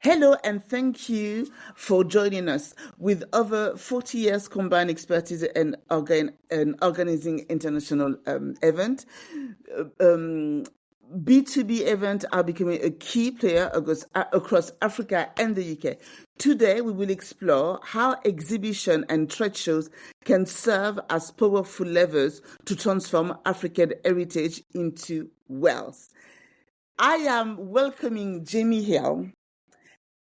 Hello, and thank you for joining us. With over 40 years combined expertise in organizing international events, B2B events are becoming a key player across Africa and the UK. Today, we will explore how exhibition and trade shows can serve as powerful levers to transform African heritage into wealth. I am welcoming Jamie Hill.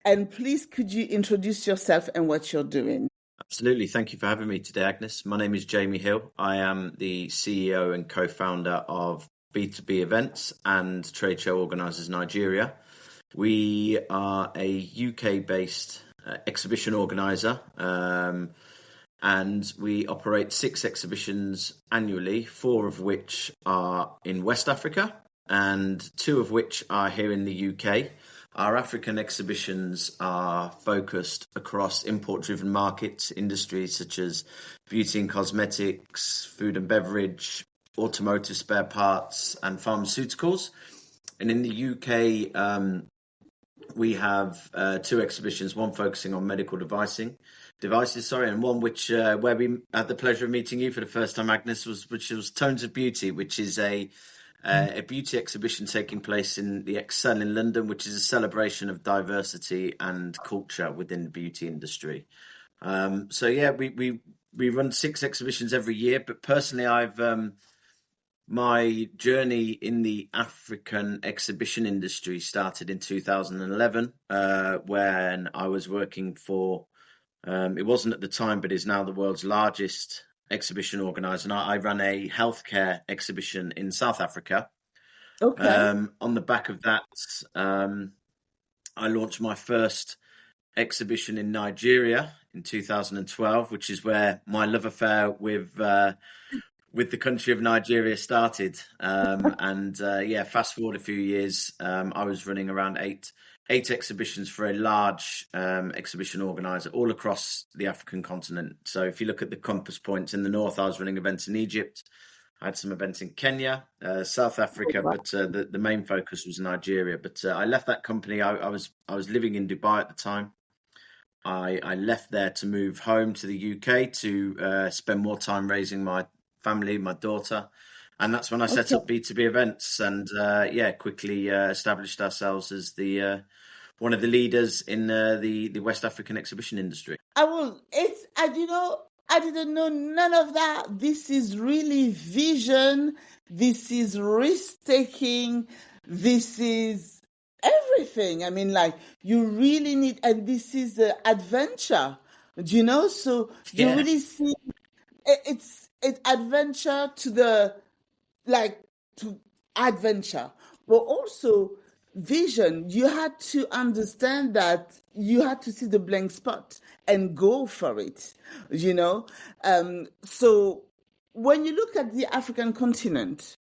And please, could you introduce yourself and what you're doing? Absolutely. Thank you for having me today, Agnes. My name is Jamie Hill. I am the CEO and co-founder of B2B Events and Trade Show Organisers Nigeria. We are a UK-based exhibition organiser, and we operate 6 exhibitions annually, 4 of which are in West Africa and 2 of which are here in the UK. Our African exhibitions are focused across import-driven markets, industries such as beauty and cosmetics, food and beverage, automotive spare parts, and pharmaceuticals. And in the UK, we have 2 exhibitions, one focusing on medical devices, and one which where we had the pleasure of meeting you for the first time, Agnes, which was Tones of Beauty, which is a beauty exhibition taking place in the Excel in London, which is a celebration of diversity and culture within the beauty industry. We run 6 exhibitions every year, but personally I've my journey in the African exhibition industry started in 2011 when I was working for it wasn't at the time but is now the world's largest exhibition organizer, and I ran a healthcare exhibition in South Africa. Okay. On the back of that, I launched my first exhibition in Nigeria in 2012, which is where my love affair with the country of Nigeria started. Fast forward a few years, I was running around eight exhibitions for a large exhibition organizer all across the African continent. So if you look at the compass points in the north, I was running events in Egypt. I had some events in Kenya, South Africa, but the main focus was Nigeria. But I left that company. I was living in Dubai at the time. I left there to move home to the UK to spend more time raising my family, my daughter. And that's when I set up B2B Events and quickly established ourselves as the one of the leaders in the West African exhibition industry. I didn't know none of that. This is really vision. This is risk-taking. This is everything. I mean, you really need, and this is adventure, So you really see it's adventure to adventure, but also vision. You had to understand that you had to see the blank spot and go for it, So when you look at the African continent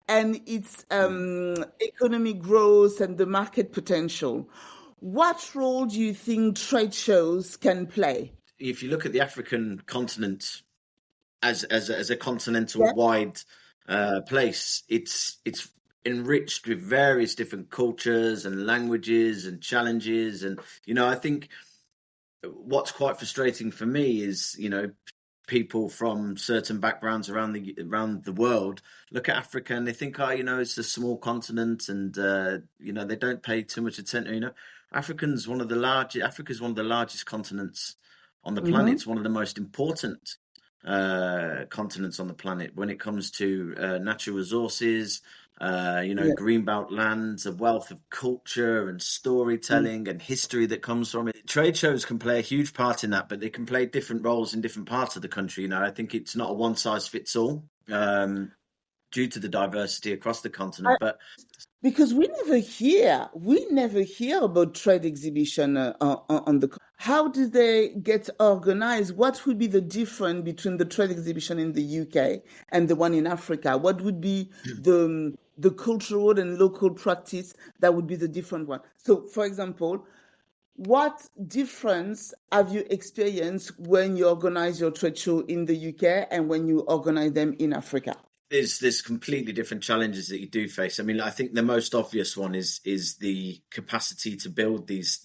and its economic growth and the market potential, what role do you think trade shows can play? If you look at the African continent as a continental wide place, it's enriched with various different cultures and languages and challenges. And, I think what's quite frustrating for me is, people from certain backgrounds around the world look at Africa and they think, it's a small continent and, they don't pay too much attention. Africa's one of the largest continents on the planet. It's one of the most important continents on the planet when it comes to natural resources, greenbelt lands, a wealth of culture and storytelling and history that comes from it. Trade shows can play a huge part in that, but they can play different roles in different parts of the country. I think it's not a one size fits all due to the diversity across the continent. But because we never hear about trade exhibition on the. How do they get organized? What would be the difference between the trade exhibition in the UK and the one in Africa? What would be the cultural and local practice that would be the different one? So, for example, what difference have you experienced when you organize your trade show in the UK and when you organize them in Africa? there's completely different challenges that you do face. I mean, I think the most obvious one is the capacity to build these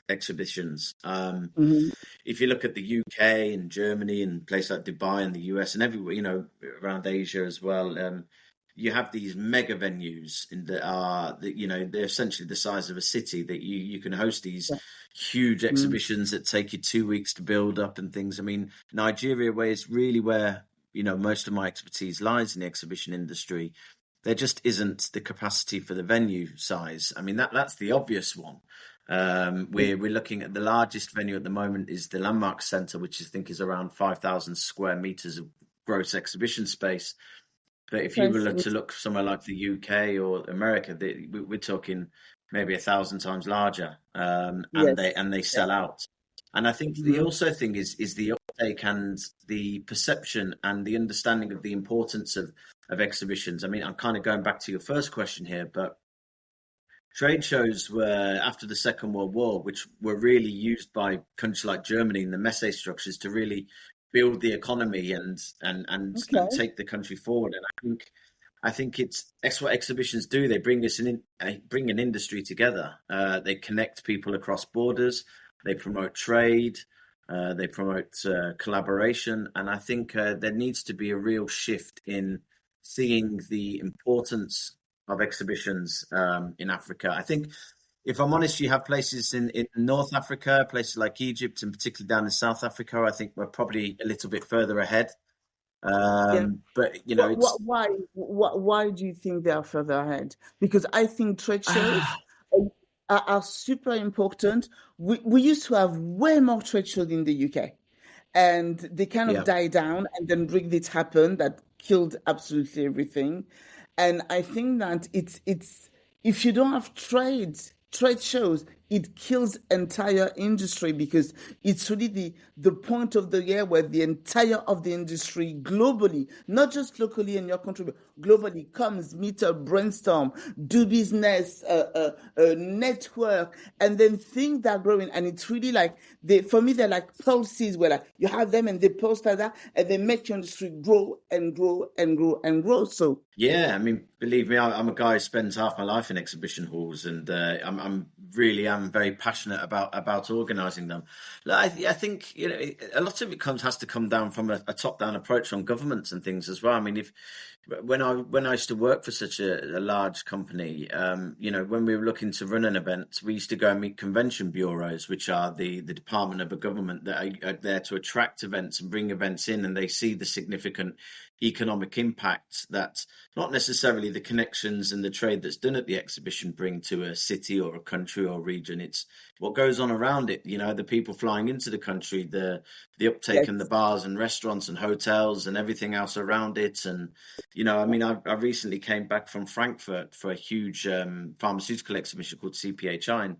exhibitions. Mm-hmm. If you look at the UK and Germany and places like Dubai and the US and everywhere, around Asia as well, you have these mega venues that they're essentially the size of a city, that you can host these huge exhibitions that take you 2 weeks to build up and things. I mean, Nigeria is really where most of my expertise lies in the exhibition industry. There just isn't the capacity for the venue size. I mean, that's the obvious one. We're looking at the largest venue at the moment is the Landmark Centre, which I think is around 5,000 square meters of gross exhibition space. But if you were to look somewhere like the UK or America, we're talking maybe 1,000 times larger, and they sell out. And I think the also thing is the uptake and the perception and the understanding of the importance of exhibitions. I mean, I'm kind of going back to your first question here, but trade shows were after the Second World War, which were really used by countries like Germany in the messe structures to really build the economy and take the country forward. And I think that's what exhibitions do. They bring bring an industry together. They connect people across borders. They promote trade. They promote collaboration. And I think there needs to be a real shift in seeing the importance of exhibitions in Africa. I think, if I'm honest, you have places in North Africa, places like Egypt, and particularly down in South Africa. I think we're probably a little bit further ahead. But why do you think they are further ahead? Because I think trade shows are super important. We used to have way more trade shows in the UK, and they kind of died down, and then Brexit happened that killed absolutely everything. And I think that it's if you don't have trade shows, it kills entire industry, because it's really the point of the year where the entire of the industry globally, not just locally in your country, but globally, comes, meet up, brainstorm, do business, network, and then things are growing. And it's really like, for me, they're like pulses where like you have them and they pulse like that, and they make your industry grow and grow and grow and grow. So yeah, I mean, believe me, I'm a guy who spends half my life in exhibition halls, and I'm very passionate about organising them. I think a lot of it has to come down from a top-down approach from governments and things as well. I mean, when I used to work for such a large company, when we were looking to run an event, we used to go and meet convention bureaus, which are the department of a government that are there to attract events and bring events in, and they see the significant economic impact that not necessarily the connections and the trade that's done at the exhibition bring to a city or a country or region. It's what goes on around it, the people flying into the country, the uptake and the bars and restaurants and hotels and everything else around it. And I mean, I recently came back from Frankfurt for a huge pharmaceutical exhibition called CPHI, and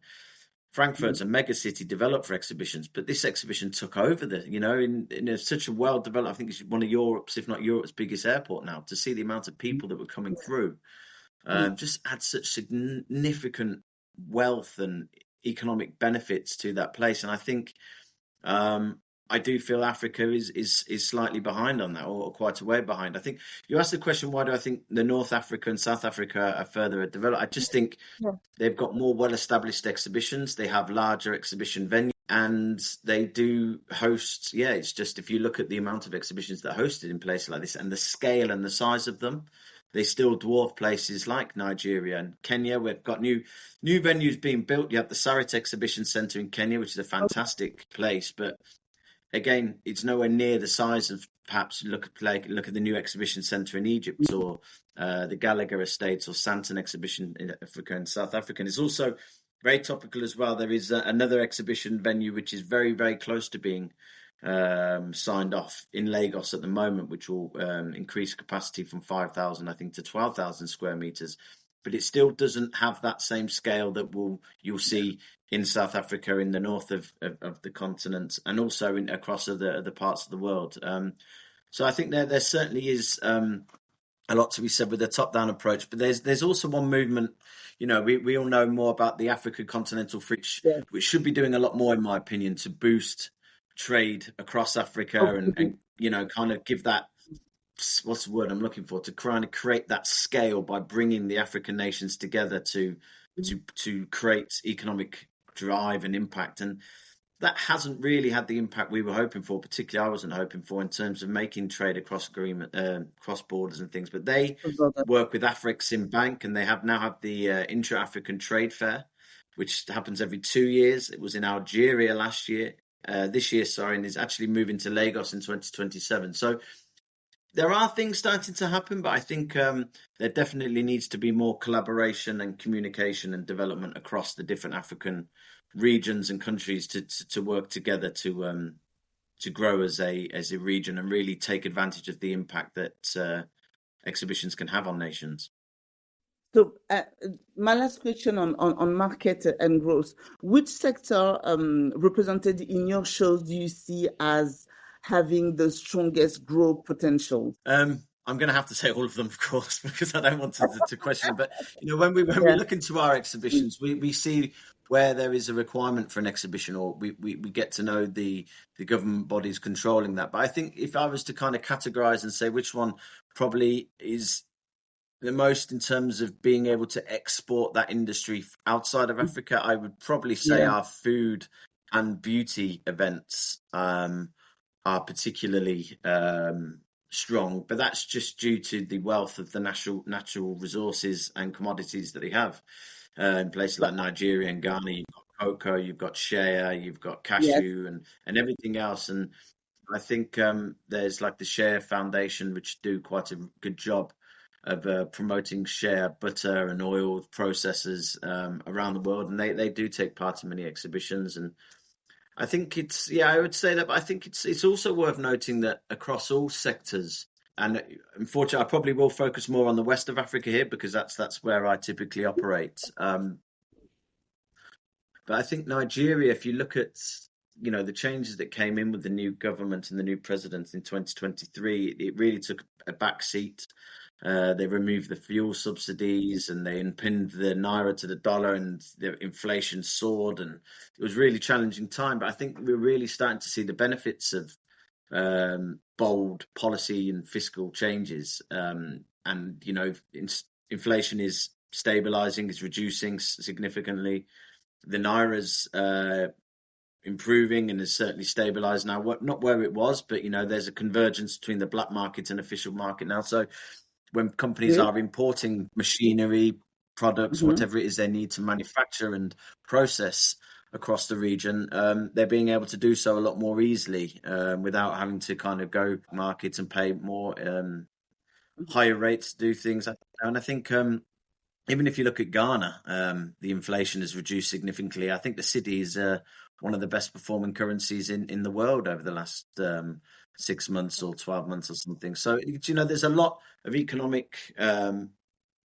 Frankfurt's a mega city developed for exhibitions, but this exhibition took over in such a well developed. I think it's one of Europe's, if not Europe's, biggest airport now. To see the amount of people that were coming through, just had such significant wealth and economic benefits to that place. And I think I do feel Africa is slightly behind on that, or quite a way behind. I think you asked the question, why do I think the North Africa and South Africa are further developed? I just think they've got more well-established exhibitions. They have larger exhibition venues, and they do host. Yeah, it's just, if you look at the amount of exhibitions that are hosted in places like this and the scale and the size of them, they still dwarf places like Nigeria and Kenya. We've got new venues being built. You have the Sarit Exhibition Centre in Kenya, which is a fantastic place, but again, it's nowhere near the size of, perhaps look at the new exhibition centre in Egypt, or the Gallagher Estates or Santon Exhibition in Africa and South Africa. And it's also very topical as well. There is another exhibition venue which is very, very close to being signed off in Lagos at the moment, which will increase capacity from 5,000, I think, to 12,000 square meters. But it still doesn't have that same scale that you'll see in South Africa, in the north of the continent, and also across other parts of the world. So I think there certainly is a lot to be said with the top-down approach. But there's also one movement. We all know more about the African Continental Free, which should be doing a lot more, in my opinion, to boost trade across Africa and kind of give that what's the word I'm looking for, to try and create that scale by bringing the African nations together to create economic drive and impact. And that hasn't really had the impact we were hoping for, particularly I wasn't hoping for, in terms of making trade across cross borders and things. But they work with Afreximbank, and they now have the Intra-African Trade Fair, which happens every 2 years. It was in Algeria this year, and is actually moving to Lagos in 2027. So there are things starting to happen, but I think there definitely needs to be more collaboration and communication and development across the different African regions and countries to work together to grow as a region and really take advantage of the impact that exhibitions can have on nations. So my last question on market and growth. Which sector represented in your shows do you see as having the strongest growth potential? I'm going to have to say all of them, of course, because I don't want to question it. But when we look into our exhibitions, we see where there is a requirement for an exhibition, or we get to know the government bodies controlling that. But I think if I was to kind of categorize and say which one probably is the most in terms of being able to export that industry outside of Africa, I would probably say our food and beauty events are particularly strong, but that's just due to the wealth of the natural resources and commodities that they have. In places like Nigeria and Ghana, you've got cocoa, you've got shea, you've got cashew, and everything else. And I think there's like the Shea Foundation, which do quite a good job of promoting shea butter and oil processors around the world, and they do take part in many exhibitions. And I think I would say that, but I think it's also worth noting that across all sectors, and unfortunately, I probably will focus more on the west of Africa here because that's where I typically operate. But I think Nigeria, if you look at the changes that came in with the new government and the new president in 2023, it really took a back seat. They removed the fuel subsidies and they pinned the naira to the dollar, and the inflation soared, and it was a really challenging time. But I think we're really starting to see the benefits of bold policy and fiscal changes. Inflation is stabilizing, is reducing significantly. The naira's improving and is certainly stabilized now. Not where it was, but there's a convergence between the black market and official market now. So when companies are importing machinery, products, whatever it is they need to manufacture and process across the region, they're being able to do so a lot more easily without having to kind of go markets and pay more higher rates to do things. And I think even if you look at Ghana, the inflation has reduced significantly. I think the cedi is one of the best performing currencies in the world over the last 6 months or 12 months or something. So, there's a lot of economic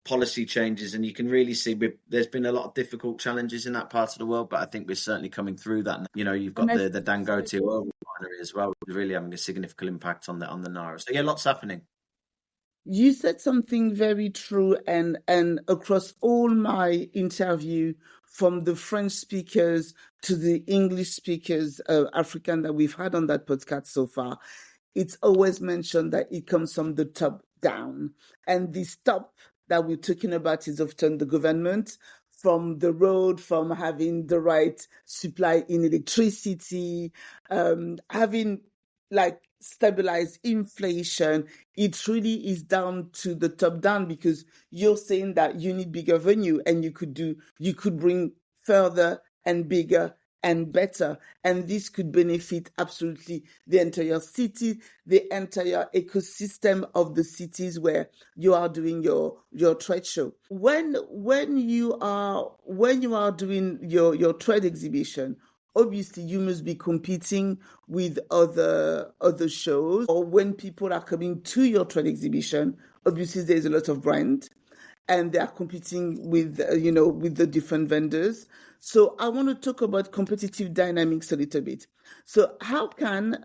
policy changes, and you can really see there's been a lot of difficult challenges in that part of the world, but I think we're certainly coming through that. You've got the Dangote oil refinery as well, which is really having a significant impact on the naira. So lots happening. You said something very true, and across all my interview, from the French speakers to the English speakers, African, that we've had on that podcast so far, it's always mentioned that it comes from the top down. And this top that we're talking about is often the government, from the road, from having the right supply in electricity, having stabilize inflation. It really is down to the top down, because you're saying that you need bigger venue, and you could bring further and bigger and better, and this could benefit absolutely the entire city, the entire ecosystem of the cities where you are doing your trade show. When you are doing your trade exhibition, obviously you must be competing with other shows, or when people are coming to your trade exhibition, obviously there's a lot of brand, and they are competing with the different vendors. So I want to talk about competitive dynamics a little bit. So how can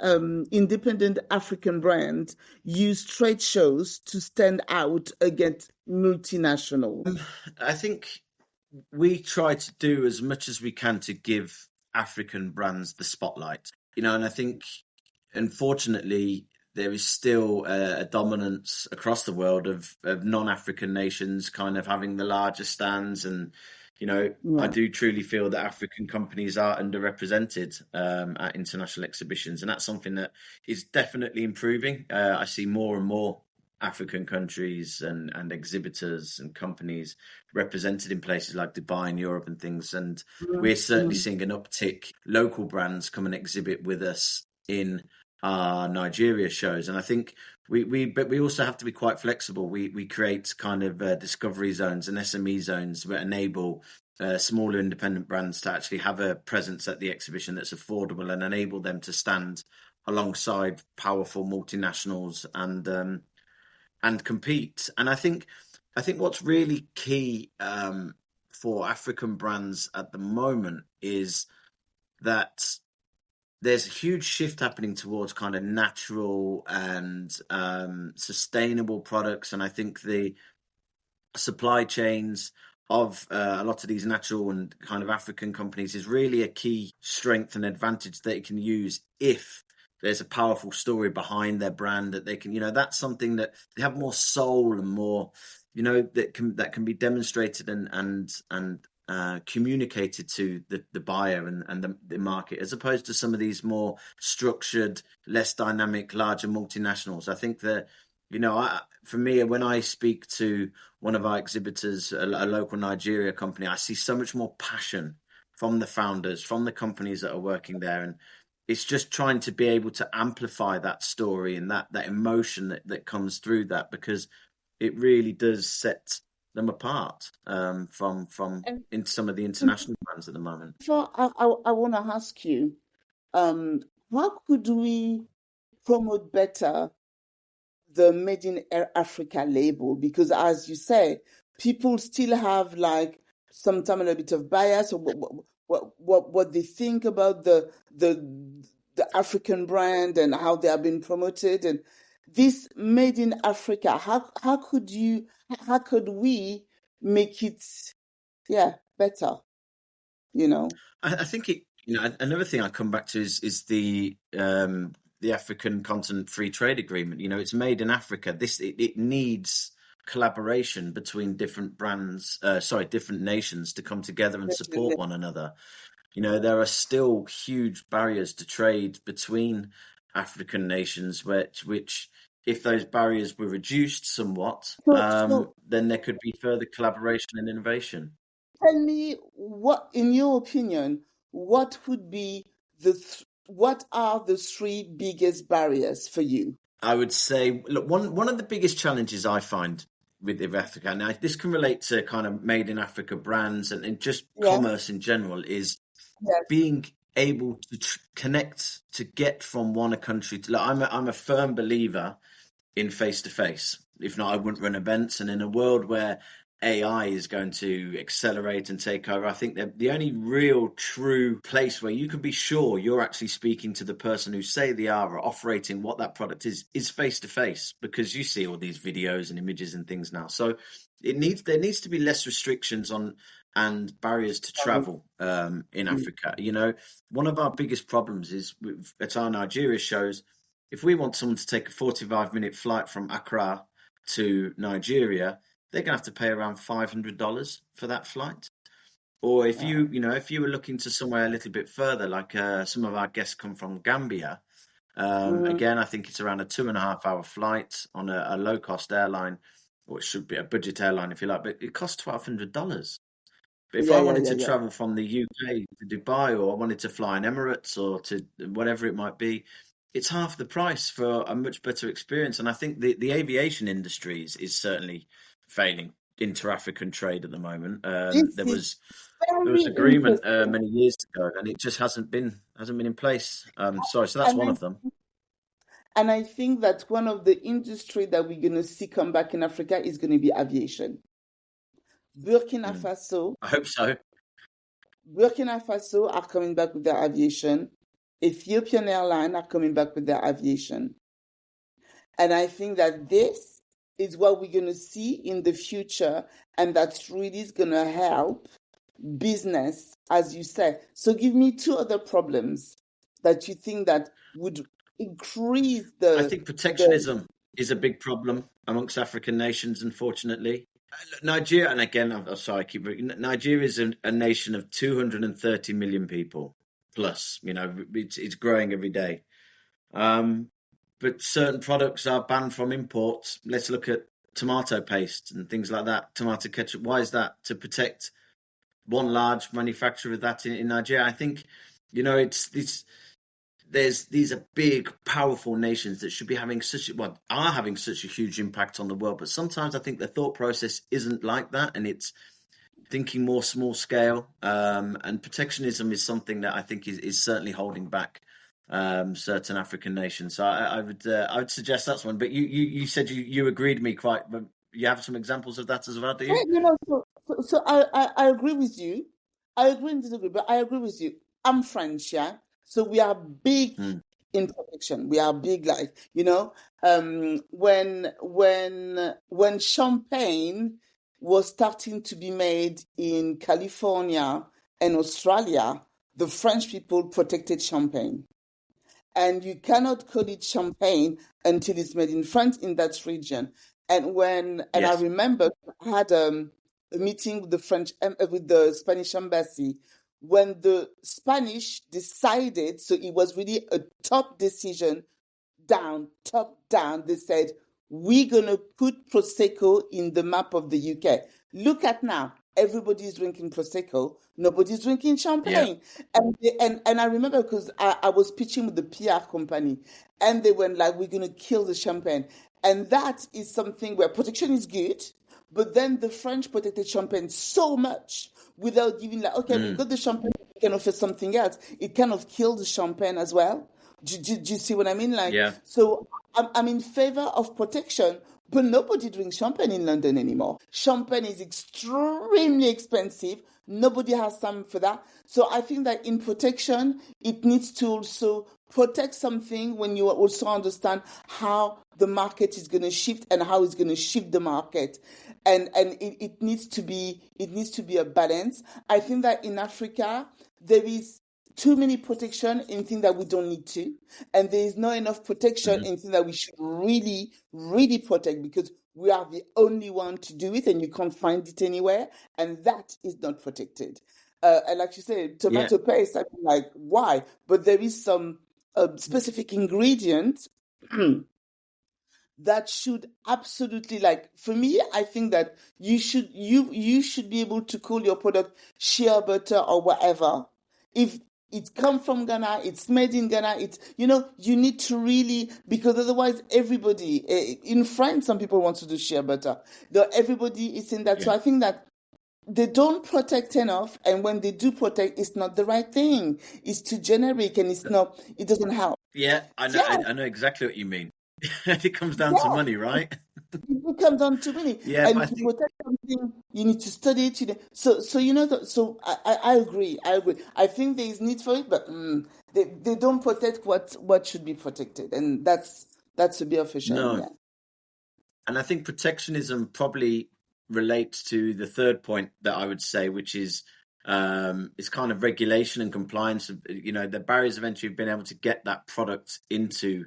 independent African brands use trade shows to stand out against multinational? I think we try to do as much as we can to give African brands the spotlight, and I think unfortunately there is still a dominance across the world of non-African nations kind of having the larger stands. And, I do truly feel that African companies are underrepresented at international exhibitions. And that's something that is definitely improving. I see more and more African countries and exhibitors and companies represented in places like Dubai and Europe and things. And we're certainly seeing an uptick. Local brands come and exhibit with us in our Nigeria shows. And I think but we also have to be quite flexible. We create kind of discovery zones and SME zones that enable smaller independent brands to actually have a presence at the exhibition that's affordable and enable them to stand alongside powerful multinationals and compete. And I think what's really key for African brands at the moment is that there's a huge shift happening towards kind of natural and sustainable products. And I think the supply chains of a lot of these natural and kind of African companies is really a key strength and advantage that it can use if there's a powerful story behind their brand that they can, that's something that they have more soul and more, that can be demonstrated and communicated to the buyer and the market, as opposed to some of these more structured, less dynamic, larger multinationals. I think that, for me, when I speak to one of our exhibitors, a local Nigeria company, I see so much more passion from the founders, from the companies that are working there. And it's just trying to be able to amplify that story and that emotion that comes through that, because it really does set them apart from in some of the international brands at the moment. So I want to ask you, how could we promote better the Made in Africa label? Because as you say, people still have like sometimes a little bit of bias or what they think about the African brand and how they have been promoted. And this Made in Africa, how could we make it better? I think another thing I come back to is the African Continent Free Trade Agreement. It's made in Africa. It needs collaboration between different different nations to come together and support one another. There are still huge barriers to trade between African nations, which if those barriers were reduced somewhat, then there could be further collaboration and innovation. Tell me, what, in your opinion, what are the three biggest barriers for you? I would say, look, one of the biggest challenges I find with Africa, now this can relate to kind of Made in Africa brands and just commerce in general, is being able to connect, to get from one country to. I'm a firm believer in face-to-face. If not, I wouldn't run events. And in a world where AI is going to accelerate and take over, I think that the only real true place where you can be sure you're actually speaking to the person who say they are operating what that product is face-to-face, because you see all these videos and images and things now. So there needs to be less restrictions on and barriers to travel in Africa. One of our biggest problems is at our Nigeria shows, if we want someone to take a 45-minute flight from Accra to Nigeria, they're going to have to pay around $500 for that flight. Or if you were looking to somewhere a little bit further, like some of our guests come from Gambia, again, I think it's around a 2.5-hour flight on a low-cost airline, or it should be a budget airline if you like, but it costs $1,200. But if I wanted to travel from the UK to Dubai, or I wanted to fly in Emirates or to whatever it might be, it's half the price for a much better experience. And I think the aviation industry is certainly failing inter-African trade at the moment. There was agreement many years ago, and it just hasn't been in place. So that's one of them. And I think that one of the industry that we're going to see come back in Africa is going to be aviation. Burkina Faso. I hope so. Burkina Faso are coming back with their aviation. Ethiopian Airlines are coming back with their aviation. And I think that this is what we're going to see in the future, and that's really is going to help business, as you said. So give me two other problems that you think that would increase I the think protectionism is a big problem amongst African nations, unfortunately. Nigeria, and again, I'm sorry, Nigeria is a nation of 230 million people plus. It's growing every day. But certain products are banned from imports. Let's look at tomato paste and things like that, tomato ketchup. Why is that? To protect one large manufacturer of that in Nigeria. I think, these are big, powerful nations that should be having are having such a huge impact on the world. But sometimes I think the thought process isn't like that, and it's thinking more small scale. And protectionism is something that I think is certainly holding back certain African nations. So I would suggest that's one. But you said you agreed me quite. But you have some examples of that as well, do you? So I agree with you. I agree and disagree, but I agree with you. I'm French, yeah. So we are big in protection. We are big, like when champagne was starting to be made in California and Australia, the French people protected champagne. And you cannot call it champagne until it's made in France in that region. And I remember I had a meeting with with the Spanish embassy when the Spanish decided. So it was really a top decision, top down. They said, we're gonna put Prosecco in the map of the UK. Look at now. Everybody's drinking Prosecco. Nobody's drinking champagne. Yeah. And I remember because I was pitching with the PR company and they went like, we're going to kill the champagne. And that is something where protection is good, but then the French protected champagne so much without giving like, okay, we've got the champagne, we can offer something else. It kind of killed the champagne as well. Do you see what I mean? Like, yeah. So I'm in favor of protection, but nobody drinks champagne in London anymore. Champagne is extremely expensive. Nobody has time for that. So I think that in protection, it needs to also protect something when you also understand how the market is going to shift and how it's going to shift the market. And it needs to be a balance. I think that in Africa, there is too many protection in things that we don't need to, and there is not enough protection in things that we should really, really protect because we are the only one to do it, and you can't find it anywhere, and that is not protected. And like you said, tomato paste. I mean, like why? But there is some specific ingredient that should absolutely, like, for me, I think that you should be able to call your product shea butter or whatever if it comes from Ghana, it's made in Ghana, you need to really, because otherwise everybody, in France, some people want to do shea butter. Though everybody is in that. Yeah. So I think that they don't protect enough. And when they do protect, it's not the right thing. It's too generic and it doesn't help. Yeah, I know. Yeah. I know exactly what you mean. It comes down to money, right? It comes down to money. Yeah, and to protect something, you need to study it. So so I agree. I think there is need for it, but they don't protect what should be protected, and that's a bit of a shame. No. Yeah. And I think protectionism probably relates to the third point that I would say, which is it's kind of regulation and compliance. The barriers of entry have been able to get that product into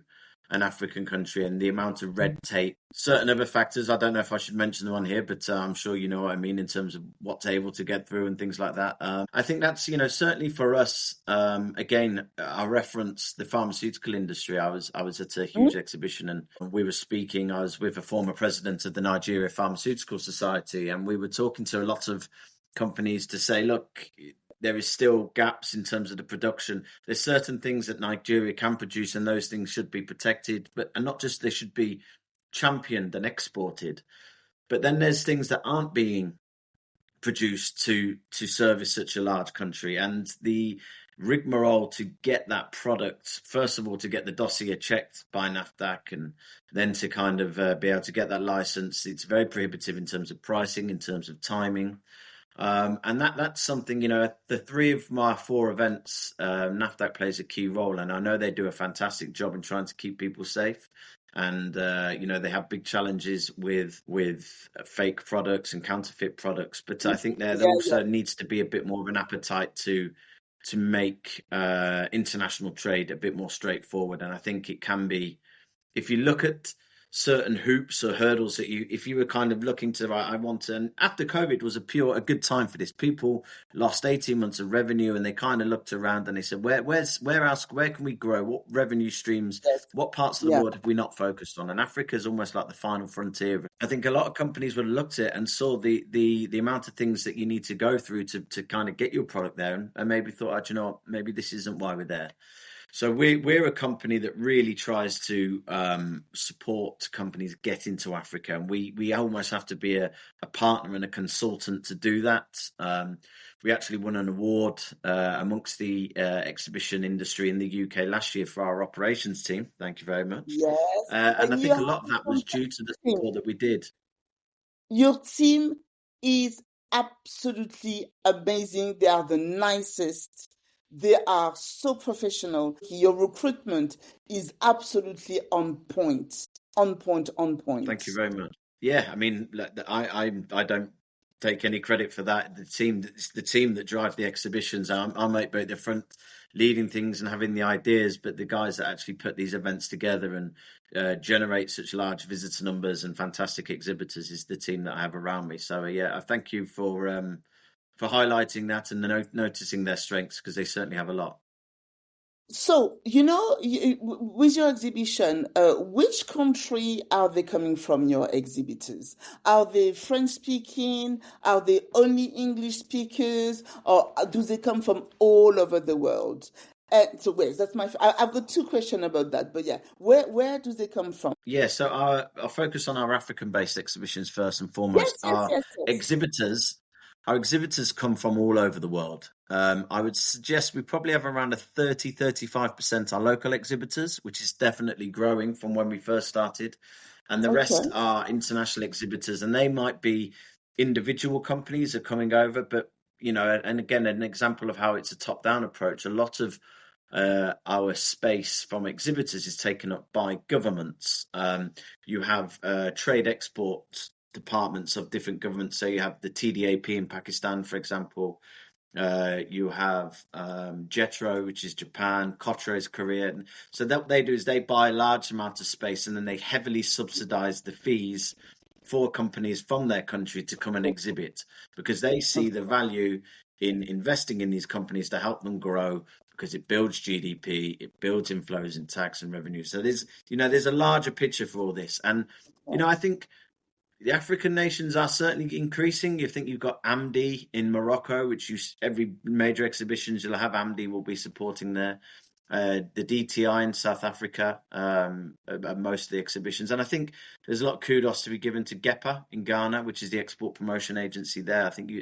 an African country and the amount of red tape, certain other factors. I don't know if I should mention the one here, but I'm sure you know what I mean in terms of what's able to get through and things like that. I think that's, certainly for us, again, I reference the pharmaceutical industry. I was at a huge exhibition and we were speaking. I was with a former president of the Nigeria Pharmaceutical Society, and we were talking to a lot of companies to say, look, there is still gaps in terms of the production. There's certain things that Nigeria can produce, and those things should be protected, and not just they should be championed and exported. But then there's things that aren't being produced to service such a large country, and the rigmarole to get that product, first of all, to get the dossier checked by NAFDAC, and then to kind of be able to get that license. It's very prohibitive in terms of pricing, in terms of timing. And that's something, the 3 of my 4 events, NAFDAC plays a key role, and I know they do a fantastic job in trying to keep people safe. And, they have big challenges with fake products and counterfeit products. But I think there also needs to be a bit more of an appetite to to make international trade a bit more straightforward. And I think it can be, if you look at certain hoops or hurdles that if you were kind of looking to, right, I want to, and after COVID was a good time for this. People lost 18 months of revenue, and they kind of looked around and they said, where else, where can we grow? What revenue streams, Yes. what parts of the world have we not focused on? And Africa is almost like the final frontier. I think a lot of companies would have looked at it and saw the amount of things that you need to go through to kind of get your product there, and maybe thought, oh, you know what, maybe this isn't why we're there. So we're a company that really tries to support companies get into Africa, and we almost have to be a partner and a consultant to do that. We actually won an award amongst the exhibition industry in the UK last year for our operations team. Thank you very much. Yes. And I think a lot of that was due to the support that we did. Your team is absolutely amazing. They are the nicest. They are so professional. Your recruitment is absolutely on point. Thank you very much. Yeah, I mean, I don't take any credit for that. It's the team that drive the exhibitions. I might be at the front leading things and having the ideas, but the guys that actually put these events together and generate such large visitor numbers and fantastic exhibitors is the team that I have around me. So yeah, I thank you for highlighting that and noticing their strengths, because they certainly have a lot. So, with your exhibition, which country are they coming from, your exhibitors? Are they French speaking? Are they only English speakers? Or do they come from all over the world? So wait, I've got two questions about that, but yeah, where do they come from? Yeah, so I'll focus on our African-based exhibitions first and foremost. Yes. Our exhibitors come from all over the world. I would suggest we probably have around 35% are local exhibitors, which is definitely growing from when we first started. And the rest are international exhibitors, and they might be individual companies are coming over. But, and again, an example of how it's a top-down approach, a lot of our space from exhibitors is taken up by governments. You have trade export departments of different governments. So you have the TDAP in Pakistan, for example. You have JETRO, which is Japan. KOTRA is Korea. So what they do is they buy a large amount of space, and then they heavily subsidize the fees for companies from their country to come and exhibit, because they see the value in investing in these companies to help them grow, because it builds GDP, it builds inflows in tax and revenue. So there's a larger picture for all this. And, I think the African nations are certainly increasing. You think you've got AMDI in Morocco, which every major exhibitions you'll have AMDI will be supporting there. The DTI in South Africa, most of the exhibitions. And I think there's a lot of kudos to be given to GEPA in Ghana, which is the export promotion agency there. I think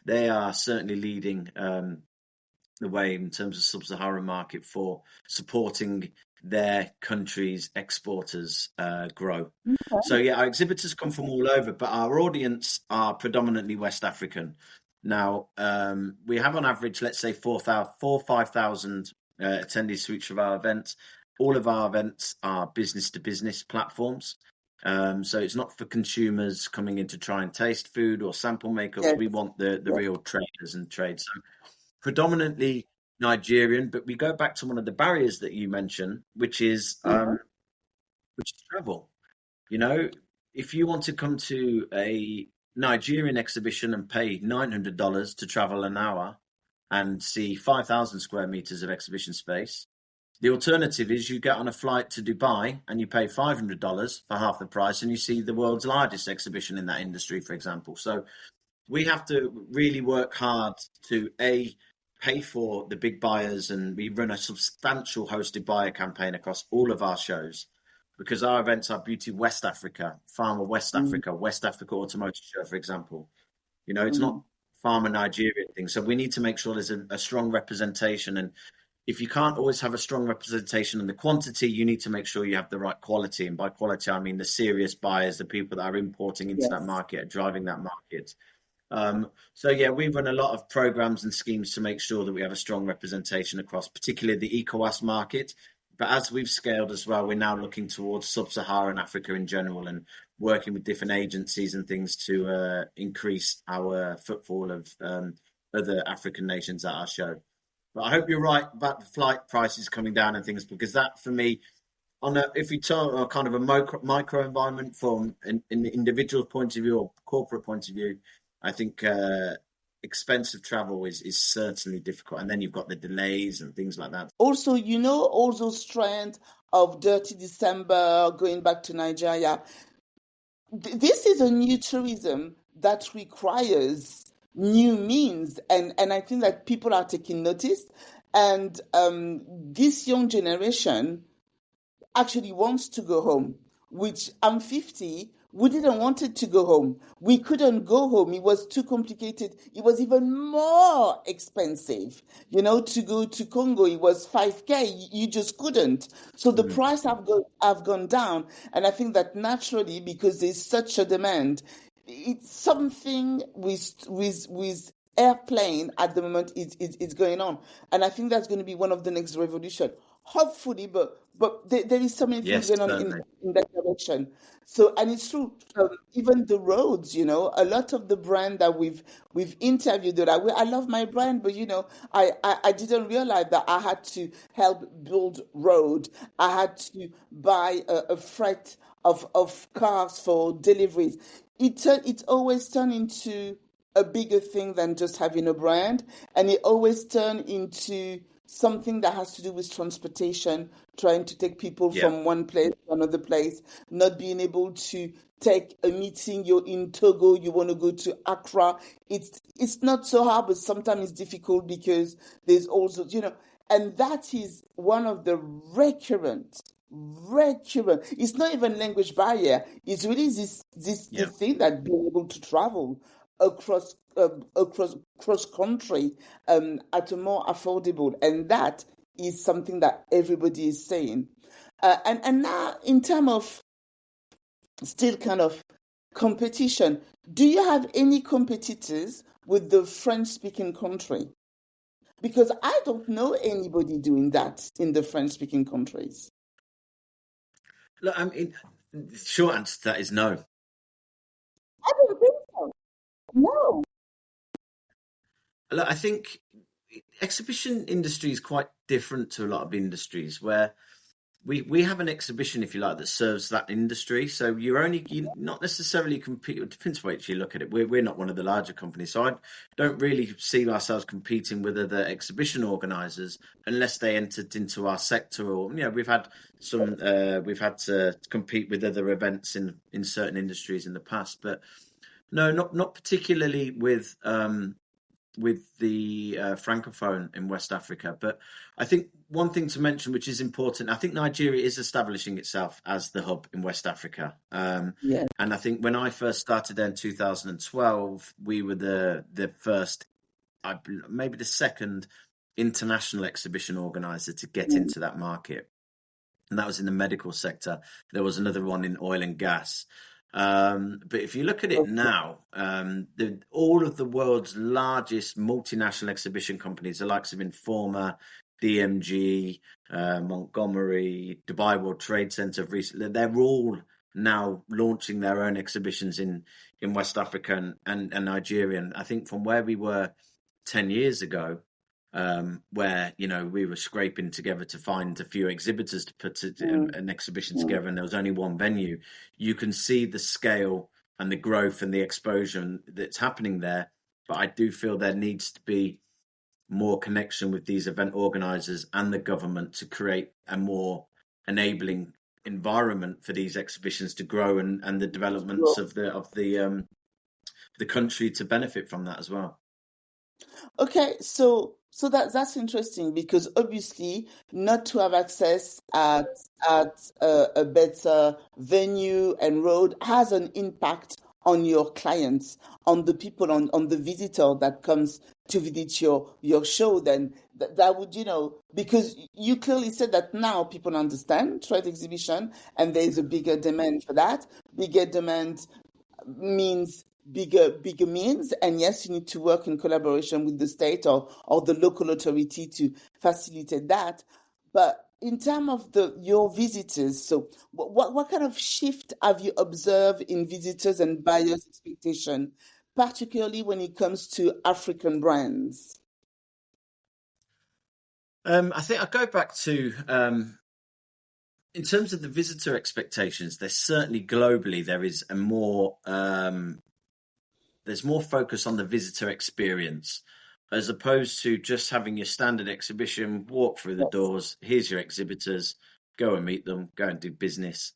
they are certainly leading the way in terms of sub-Saharan market for supporting their country's exporters grow. Okay. So yeah, our exhibitors come from all over, but our audience are predominantly West African. Now, we have on average, let's say 5,000 attendees to each of our events. All of our events are business-to-business platforms. So it's not for consumers coming in to try and taste food or sample makeup. Yes. We want the real traders and trade. So predominantly Nigerian, but we go back to one of the barriers that you mentioned, which is travel. If you want to come to a Nigerian exhibition and pay $900 to travel an hour and see 5,000 square meters of exhibition space, the alternative is you get on a flight to Dubai and you pay $500 for half the price, and you see the world's largest exhibition in that industry, for example. So we have to really work hard to pay for the big buyers, and we run a substantial hosted buyer campaign across all of our shows, because our events are Beauty West Africa, Pharma West Africa, West Africa Automotive Show, for example. It's not Pharma Nigeria thing. So we need to make sure there's a strong representation. And if you can't always have a strong representation in the quantity, you need to make sure you have the right quality. And by quality, I mean the serious buyers, the people that are importing into that market, are driving that market. So yeah, we run a lot of programs and schemes to make sure that we have a strong representation across, particularly the ECOWAS market. But as we've scaled as well, we're now looking towards sub-Saharan Africa in general and working with different agencies and things to increase our footfall of other African nations at our show. But I hope you're right about the flight prices coming down and things, because that for me, if you talk on a kind of a micro environment from an individual point of view or corporate point of view, I think expensive travel is certainly difficult. And then you've got the delays and things like that. Also, all those trends of Dirty December, going back to Nigeria. This is a new tourism that requires new means, and I think that people are taking notice, and this young generation actually wants to go home, which I'm 50. We didn't want it to go home. We couldn't go home. It was too complicated. It was even more expensive. To go to Congo, it was 5K. You just couldn't. So the price have gone down. And I think that naturally, because there's such a demand, it's something with airplane at the moment is going on. And I think that's going to be one of the next revolution. Hopefully, but there is so many things going on in that direction. So, and it's true. Even the roads, a lot of the brand that we've interviewed, that I love my brand, but I didn't realize that I had to help build road. I had to buy a freight of cars for deliveries. It always turned into a bigger thing than just having a brand, and it always turned into something that has to do with transportation, trying to take people from one place to another place, not being able to take a meeting. You're in Togo, you want to go to Accra. It's not so hard, but sometimes it's difficult because there's also, and that is one of the recurrent. It's not even language barrier. It's really this thing that being able to travel across country at a more affordable, and that is something that everybody is saying. And now, in terms of still kind of competition, do you have any competitors with the French-speaking country? Because I don't know anybody doing that in the French-speaking countries. Look, I mean, the short answer to that is no. I don't think so. No. Look, I think exhibition industry is quite different to a lot of industries where we have an exhibition, if you like, that serves that industry. So you're not necessarily competing. It depends which you look at it. We're not one of the larger companies, so I don't really see ourselves competing with other exhibition organisers unless they entered into our sector. Or we've had to compete with other events in certain industries in the past, but no, not particularly with the francophone in West Africa. But I think one thing to mention, which is important, I think Nigeria is establishing itself as the hub in West Africa. And I think when I first started there in 2012, we were the first, maybe the second international exhibition organizer to get into that market. And that was in the medical sector. There was another one in oil and gas. But if you look at it now, all of the world's largest multinational exhibition companies, the likes of Informa, DMG, Montgomery, Dubai World Trade Center, they're all now launching their own exhibitions in West Africa and Nigeria. And I think from where we were 10 years ago, where we were scraping together to find a few exhibitors to put an exhibition together, and there was only one venue. You can see the scale and the growth and the exposure that's happening there. But I do feel there needs to be more connection with these event organisers and the government to create a more enabling environment for these exhibitions to grow and the developments of the country to benefit from that as well. Okay, so that's interesting, because obviously not to have access at a better venue and road has an impact on your clients, on the people, on the visitor that comes to visit your show. Then that would, because you clearly said that now people understand trade exhibition and there is a bigger demand for that. Bigger demand means bigger means, and yes, you need to work in collaboration with the state or the local authority to facilitate that. But in terms of your visitors, so what kind of shift have you observed in visitors and buyers' expectation, particularly when it comes to African brands? I think I go back to in terms of the visitor expectations. There's certainly globally there is a more there's more focus on the visitor experience as opposed to just having your standard exhibition, walk through the Yes. doors, here's your exhibitors, go and meet them, go and do business.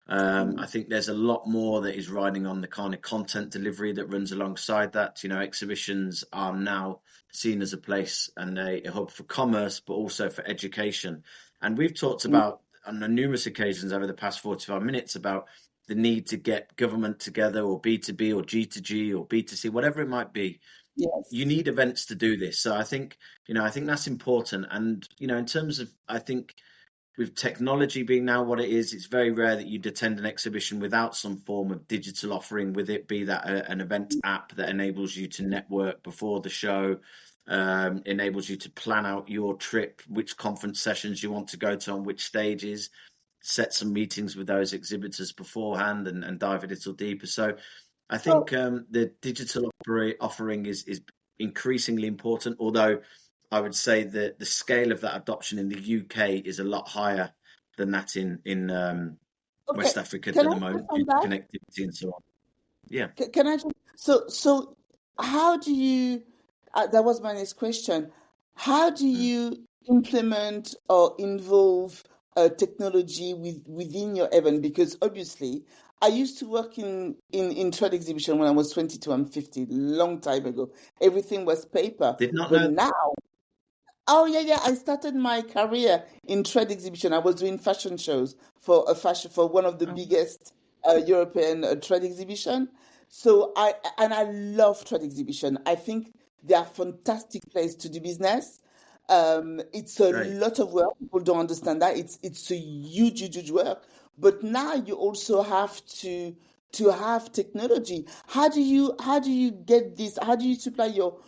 I think there's a lot more that is riding on the kind of content delivery that runs alongside that. You know, exhibitions are now seen as a place and a hub for commerce, but also for education. And we've talked about on numerous occasions over the past 45 minutes about the need to get government together, or B2B or G2G or B2C, whatever it might be. Yes. You need events to do this. So I think, I think that's important. And, in terms of, I think with technology being now what it is, it's very rare that you'd attend an exhibition without some form of digital offering with it, be that an event app that enables you to network before the show, enables you to plan out your trip, which conference sessions you want to go to on which stages, set some meetings with those exhibitors beforehand and dive a little deeper. So I think the digital offering is increasingly important, although I would say that the scale of that adoption in the UK is a lot higher than that in West Africa at Can the I moment, touch due on to that? connectivity and so on. Yeah. Can I just, so how do you, that was my next question. How do Mm. you implement or involve technology within your event? Because obviously, I used to work in trade exhibition when I was 22. I'm 50, long time ago. Everything was paper. Did not But know. now, oh yeah, yeah. I started my career in trade exhibition. I was doing fashion shows for one of the Oh, biggest European trade exhibition. So I love trade exhibition. I think they are fantastic place to do business. It's a great. lot of work. People don't understand that. It's a huge, huge, huge work. But now you also have to have technology. How do you get this? How do you supply your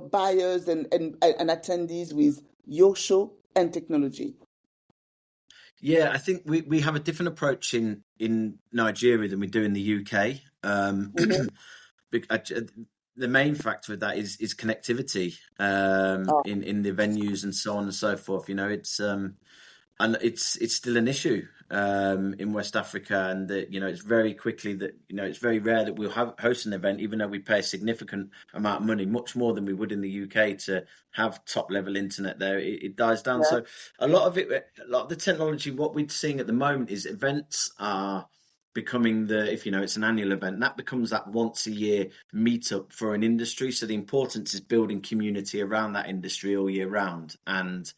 buyers and attendees with your show and technology? Yeah, I think we have a different approach in Nigeria than we do in the UK. Hmm. The main factor of that is connectivity Oh, in the venues and so on and so forth. It's and it's still an issue in West Africa, and that it's very quickly that it's very rare that we'll host an event, even though we pay a significant amount of money, much more than we would in the UK, to have top level internet there. It dies down. yeah, So a lot of the technology, what we're seeing at the moment is events are becoming if it's an annual event, that becomes that once a year meetup for an industry. So the importance is building community around that industry all year round, and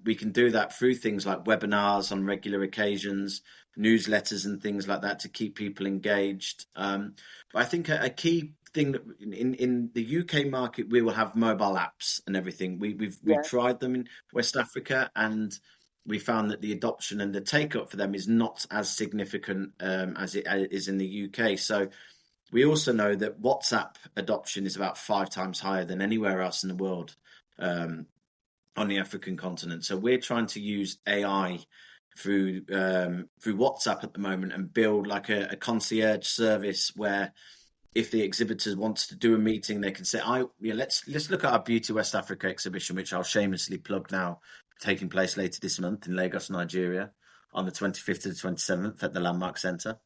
we can do that through things like webinars on regular occasions, newsletters, and things like that to keep people engaged. But I think a key thing that in the UK market, we will have mobile apps and everything. We've yeah. tried them in West Africa, and we found that the adoption and the take up for them is not as significant as it is in the UK. So we also know that WhatsApp adoption is about 5 times higher than anywhere else in the world. On the African continent. So we're trying to use AI through WhatsApp at the moment and build like a concierge service where if the exhibitors wants to do a meeting, they can say, let's look at our Beauty West Africa exhibition, which I'll shamelessly plug now, taking place later this month in Lagos, Nigeria, on the 25th to the 27th at the Landmark Centre.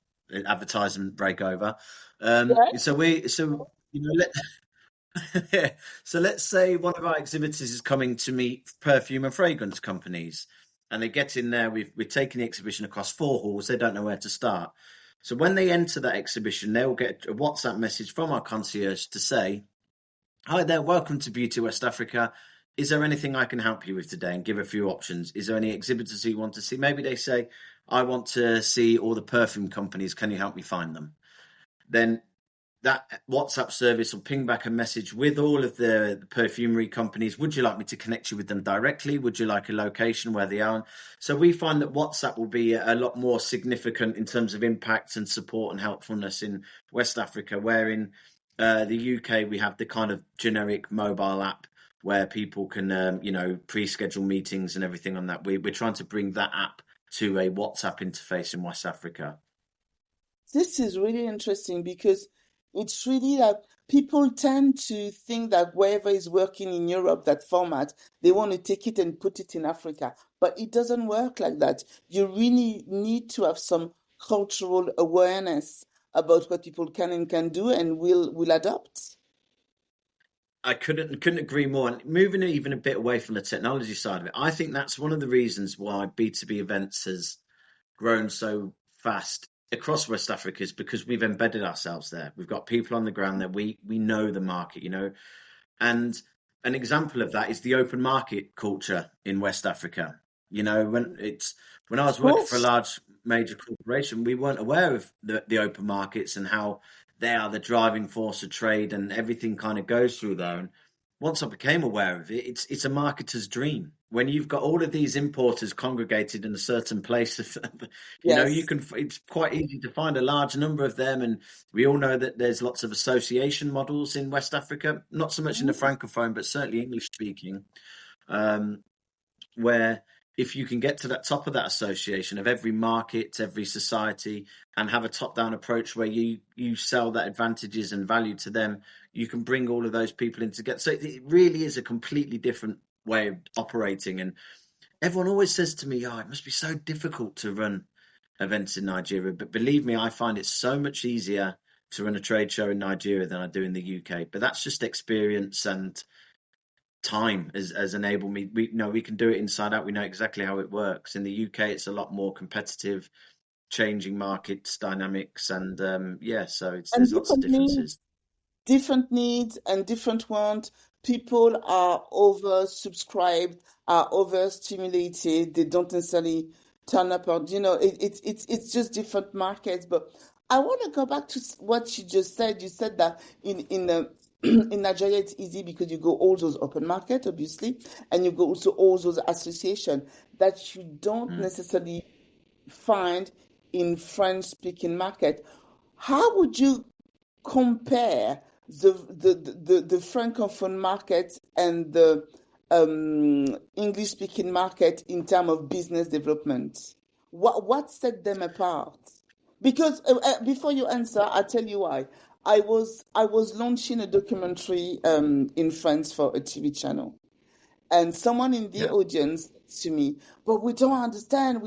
Advertisement break over. Yeah. So let So let's say one of our exhibitors is coming to meet perfume and fragrance companies, and they get in there. We're taking the exhibition across 4 halls. They don't know where to start. So when they enter that exhibition, they will get a WhatsApp message from our concierge to say, "Hi there, welcome to Beauty West Africa. Is there anything I can help you with today?" And give a few options. Is there any exhibitors you want to see? Maybe they say, "I want to see all the perfume companies. Can you help me find them?" Then that WhatsApp service will ping back a message with all of the perfumery companies. Would you like me to connect you with them directly? Would you like a location where they are? So we find that WhatsApp will be a lot more significant in terms of impact and support and helpfulness in West Africa, where in the UK we have the kind of generic mobile app where people can, pre-schedule meetings and everything on that. We're trying to bring that app to a WhatsApp interface in West Africa. This is really interesting because It's really that people tend to think that wherever is working in Europe, that format, they want to take it and put it in Africa. But it doesn't work like that. You really need to have some cultural awareness about what people can and can do and will adopt. I couldn't agree more. And moving even a bit away from the technology side of it, I think that's one of the reasons why B2B events has grown so fast across West Africa, is because we've embedded ourselves there. We've got people on the ground there. We know the market, and an example of that is the open market culture in West Africa. When I Of was working for a course. large major corporation, we weren't aware of the open markets and how they are the driving force of trade, and everything kind of goes through there. And once I became aware of it, it's a marketer's dream. When you've got all of these importers congregated in a certain place, Yes. it's quite easy to find a large number of them. And we all know that there's lots of association models in West Africa, not so much in the Mhm. francophone, but certainly English speaking, um, where if you can get to that top of that association of every market, every society, and have a top-down approach where you sell that advantages and value to them, you can bring all of those people in together. So it really is a completely different way of operating. And everyone always says to me, "Oh, it must be so difficult to run events in Nigeria." But believe me, I find it so much easier to run a trade show in Nigeria than I do in the UK. But that's just experience and time has enabled me. We can do it inside out. We know exactly how it works. In the UK, it's a lot more competitive, changing markets dynamics, and so And there's lots of differences. different needs and different wants. People are oversubscribed, are overstimulated. They don't necessarily turn up on, it's just different markets. But I want to go back to what you just said. You said that in in Nigeria it's easy because you go all those open market, obviously, and you go also all those association that you don't Mm. necessarily find in French speaking market. How would you compare the francophone market and the English speaking market in terms of business development? What set them apart? Because before you answer, I'll tell you why. I was launching a documentary in France for a TV channel, and someone in the Yeah. audience to me, but we don't understand.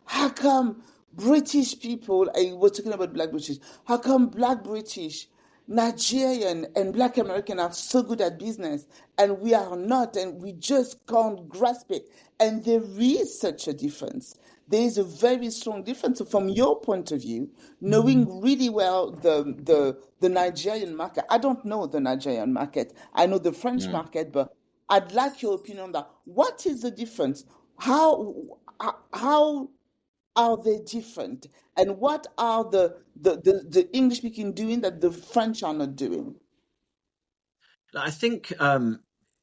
How come British people, I was talking about black British, how come black British, Nigerian, and black American are so good at business and we are not, and we just can't grasp it? And there is such a difference. There is a very strong difference. So from your point of view, knowing really well the Nigerian market, I don't know the Nigerian market. I know the French Mm. market, but I'd like your opinion on that. What is the difference? How are they different? And what are the English speaking doing that the French are not doing? I think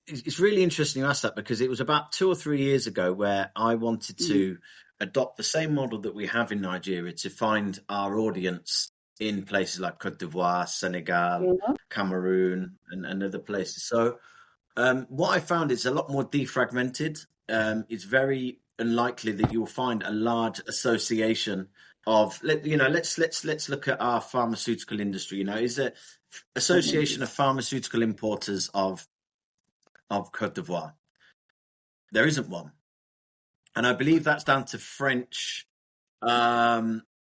it's really interesting you asked that, because it was about 2 or 3 years ago where I wanted Mhm. to adopt the same model that we have in Nigeria to find our audience in places like Cote d'Ivoire, Senegal, Mhm. Cameroon, and other places. So what I found is a lot more defragmented. It's very unlikely that you'll find a large association of, let's look at our pharmaceutical industry. Is there association of pharmaceutical importers of Cote d'Ivoire? There isn't one, and I believe that's down to French.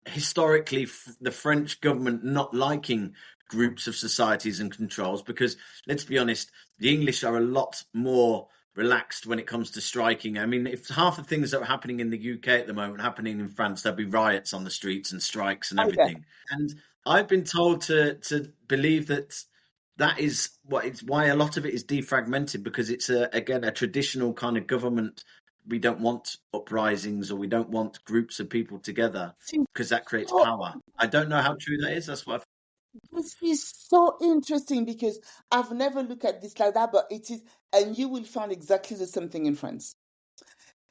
Historically, the French government not liking groups of societies and controls, because let's be honest, the English are a lot more relaxed when it comes to striking. I mean, if half the things that are happening in the UK at the moment happening in France, there'd be riots on the streets and strikes and Oh, yeah. everything. And I've been told to believe that is why a lot of it is defragmented, because it's again a traditional kind of government. We don't want uprisings, or we don't want groups of people together, See, because that creates so power. I don't know how true that is. That's what this is so interesting because I've never looked at this like that, but it is, and you will find exactly the same thing in France.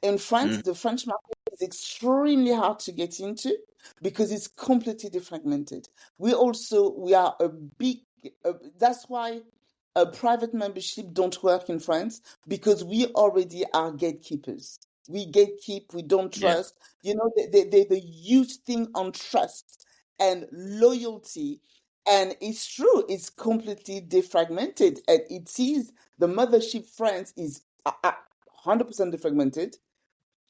In France, Mm, the French market is extremely hard to get into because it's completely defragmented. We are a big, that's why a private membership don't work in France, because we already are gatekeepers. We gatekeep, we don't yeah. trust. The huge thing on trust and loyalty And it's true, it's completely defragmented. And it is, the mothership France is 100% defragmented.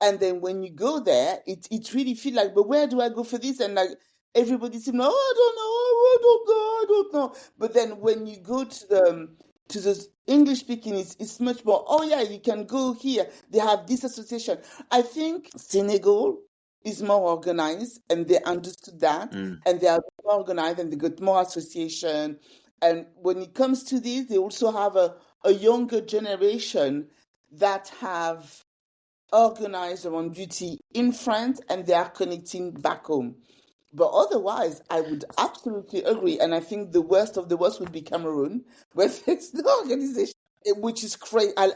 And then when you go there, it really feels like, but where do I go for this? And like everybody seems, oh, I don't know. But then when you go to the English speaking, it's much more, oh yeah, you can go here. They have this association. I think Senegal is more organized, and they understood that, and they are more organized, and they got more association. And when it comes to this, they also have a younger generation that have organized around beauty in France, and they are connecting back home. But otherwise, I would absolutely agree. And I think the worst of the worst would be Cameroon, where there's no organization, which is crazy. I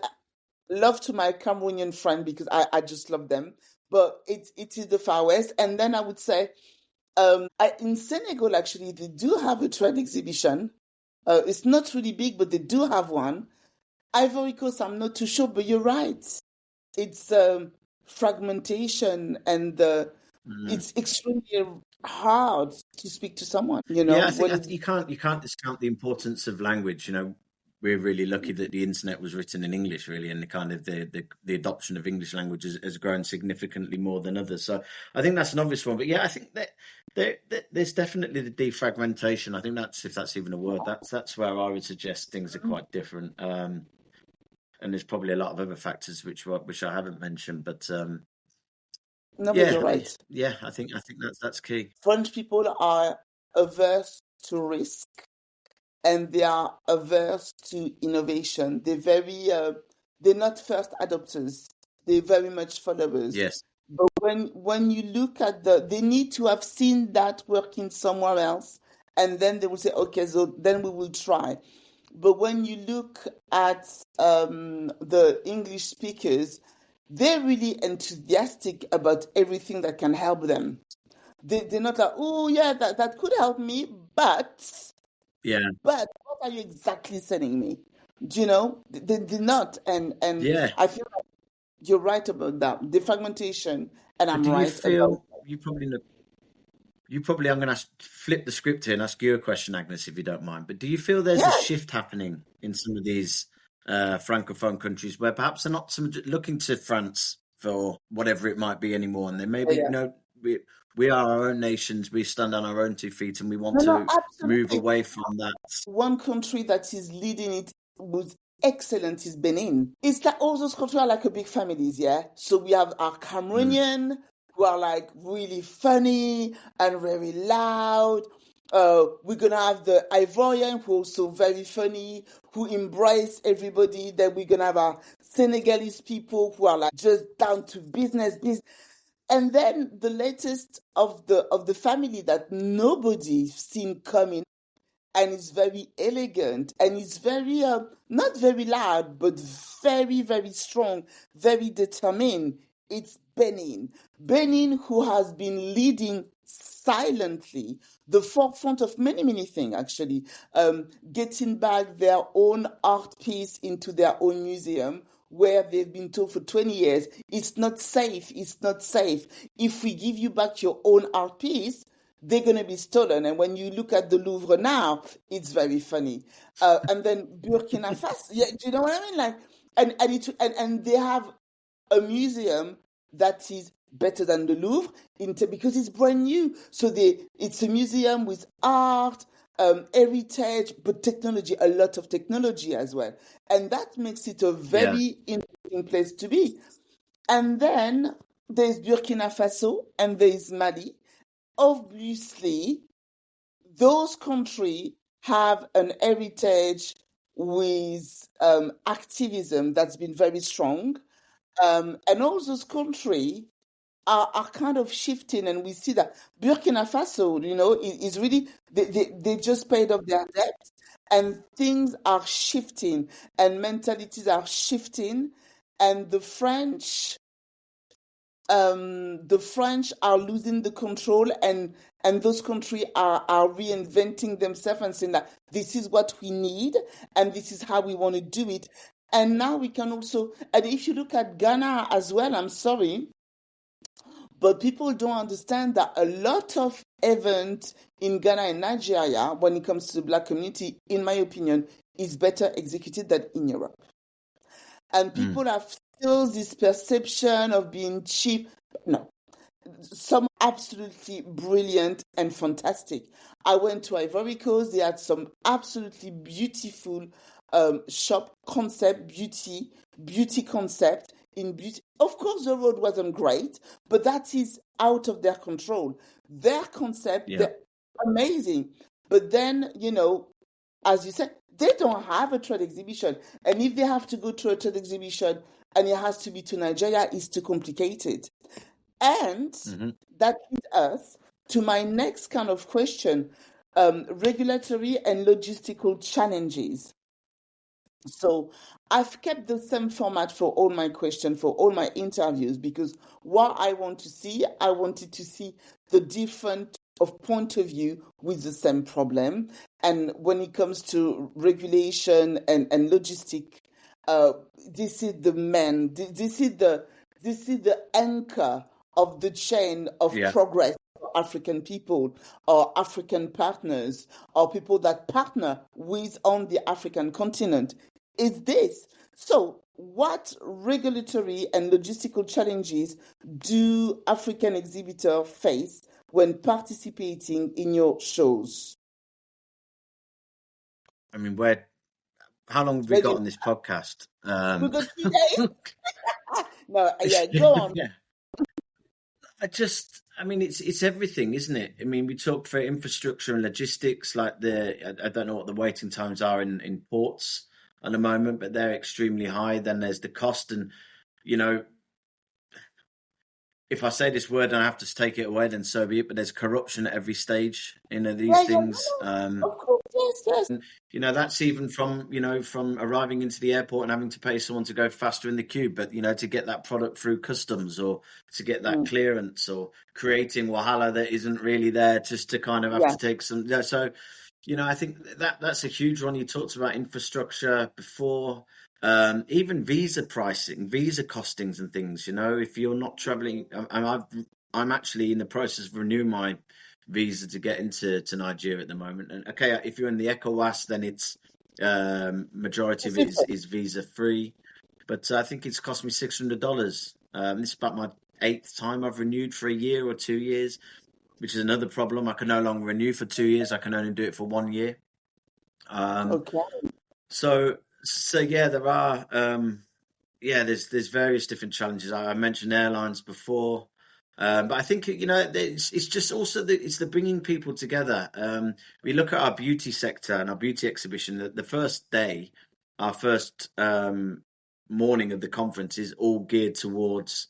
love to my Cameroonian friend because I just love them. But it is the Far West. And then I would say, in Senegal, actually, they do have a trade exhibition. It's not really big, but they do have one. Ivory Coast, I'm not too sure, but you're right. It's fragmentation, and it's extremely hard to speak to someone. Yeah, I think you can't discount the importance of language. We're really lucky that the internet was written in English, really, and the kind of the adoption of English language has grown significantly more than others. So I think that's an obvious one. But yeah, I think that there's definitely the defragmentation. I think if that's even a word, that's where I would suggest things are quite different. And there's probably a lot of other factors which I haven't mentioned, but but you're right. Yeah, I think that's key. French people are averse to risk, and they are averse to innovation. They're not first adopters. They're very much followers. Yes. But when you look at they need to have seen that working somewhere else, and then they will say, okay, so then we will try. But when you look at the English speakers, they're really enthusiastic about everything that can help them. They're not like, oh yeah, that could help me, but what are you exactly sending me? Do you know? They're not, and yeah. I feel like you're right about that, the fragmentation, and I'm right. You probably, I'm going to flip the script here and ask you a question, Agnes, if you don't mind. But do you feel there's a shift happening in some of these francophone countries where perhaps they're not so much looking to France for whatever it might be anymore, and they maybe we are our own nations, we stand on our own 2 feet, and we want to move away from that. One country that is leading it with excellence is Benin. It's like all those countries are like a big families, yeah? So we have our Cameroonian, who are like really funny and very loud. We're going to have the Ivorian, who are also very funny, who embrace everybody. Then we're going to have our Senegalese people who are like just down to business. And then the latest of the family that nobody's seen coming, and it's very elegant, and it's very, not very loud, but very, very strong, very determined. It's Benin. Benin, who has been leading silently the forefront of many, many things, actually, getting back their own art piece into their own museum, where they've been told for 20 years, it's not safe. If we give you back your own art piece, they're going to be stolen. And when you look at the Louvre now, it's very funny. And then Burkina Faso, yeah, do you know what I mean? Like, and they have a museum that is better than the Louvre because it's brand new. So it's a museum with art, heritage, but technology, a lot of technology as well. And that makes it a very interesting place to be. And then there's Burkina Faso and there's Mali. Obviously, those countries have an heritage with activism that's been very strong. And all those countries are kind of shifting, and we see that Burkina Faso, is really, they just paid off their debt, and things are shifting, and mentalities are shifting, and the French are losing the control, and those countries are reinventing themselves and saying that this is what we need, and this is how we want to do it. And now we can also, and if you look at Ghana as well, I'm sorry, but people don't understand that a lot of event in Ghana and Nigeria, when it comes to the Black community, in my opinion, is better executed than in Europe. And people have still this perception of being cheap. No, some absolutely brilliant and fantastic. I went to Ivory Coast. They had some absolutely beautiful shop concept, beauty concept in beauty. Of course, the road wasn't great, but that is out of their control. Their concept, they're amazing. But then, as you said, they don't have a trade exhibition. And if they have to go to a trade exhibition and it has to be to Nigeria, it's too complicated. And that leads us to my next kind of question, regulatory and logistical challenges. So I've kept the same format for all my questions, for all my interviews, because what I wanted to see the different of point of view with the same problem. And when it comes to regulation and logistic, this is the man, this is the anchor of the chain of progress for African people or African partners or people that partner with on the African continent is this. So what regulatory and logistical challenges do African exhibitors face when participating in your shows? I mean, how long have we got on this podcast? We've got 2 days. No, go on. It's everything, isn't it? I mean, we talk for infrastructure and logistics, like I don't know what the waiting times are in ports at the moment, but they're extremely high. Then there's the cost, and if I say this word and I have to take it away, then so be it. But there's corruption at every stage in these things. Of course, yes. And, that's even from arriving into the airport and having to pay someone to go faster in the queue, but to get that product through customs or to get that clearance, or creating wahala that isn't really there, just to kind of have to take some. So, I think that's a huge one. You talked about infrastructure before. Even visa pricing, visa costings and things, if you're not traveling, I'm actually in the process of renewing my visa to get into Nigeria at the moment. And okay, if you're in the ECOWAS, then it's majority of it is visa free, but I think it's cost me $600. This is about my 8th time I've renewed for a year or 2 years, which is another problem. I can no longer renew for 2 years. I can only do it for 1 year. So yeah, there are there's various different challenges. I mentioned airlines before, but I think it's just also it's the bringing people together. We look at our beauty sector and our beauty exhibition. The first day, our first morning of the conference is all geared towards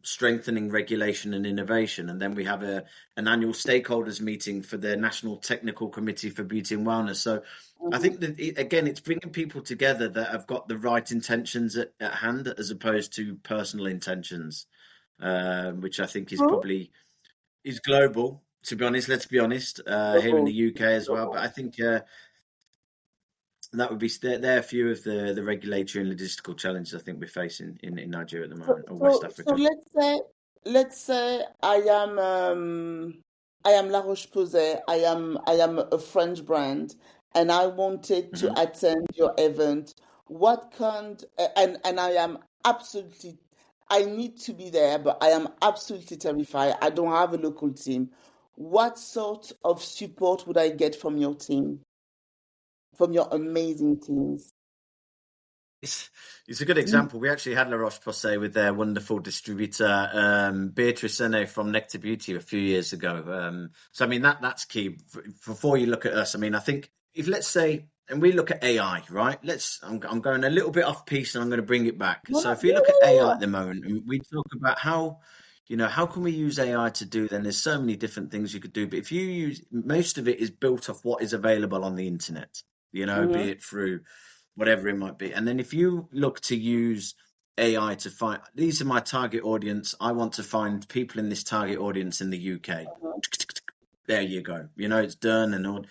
strengthening regulation and innovation, and then we have an annual stakeholders meeting for the National Technical Committee for Beauty and Wellness. So I think that it's bringing people together that have got the right intentions at hand, as opposed to personal intentions, which I think is probably is global. To be honest, let's be honest, here in the UK as well. But I think that would be there are a few of the regulatory and logistical challenges I think we're facing in Nigeria at the moment, or West Africa. So let's say I am La Roche-Posay. I am a French brand, and I wanted to attend your event. What kind? And I am absolutely. I need to be there, but I am absolutely terrified. I don't have a local team. What sort of support would I get from your team? From your amazing teams? It's a good example. We actually had La Roche-Posay with their wonderful distributor, Beatrice Sene from Nectar Beauty a few years ago. So, I mean, that's key. Before you look at us, I mean, I think if, let's say, and we look at AI, right? I'm going a little bit off piece and I'm going to bring it back. So if you look at AI at the moment, and we talk about how can we use AI to do, then there's so many different things you could do. But if you use, most of it is built off what is available on the internet, be it through whatever it might be. And then if you look to use AI to find, these are my target audience, I want to find people in this target audience in the UK. There you go. It's done. And all.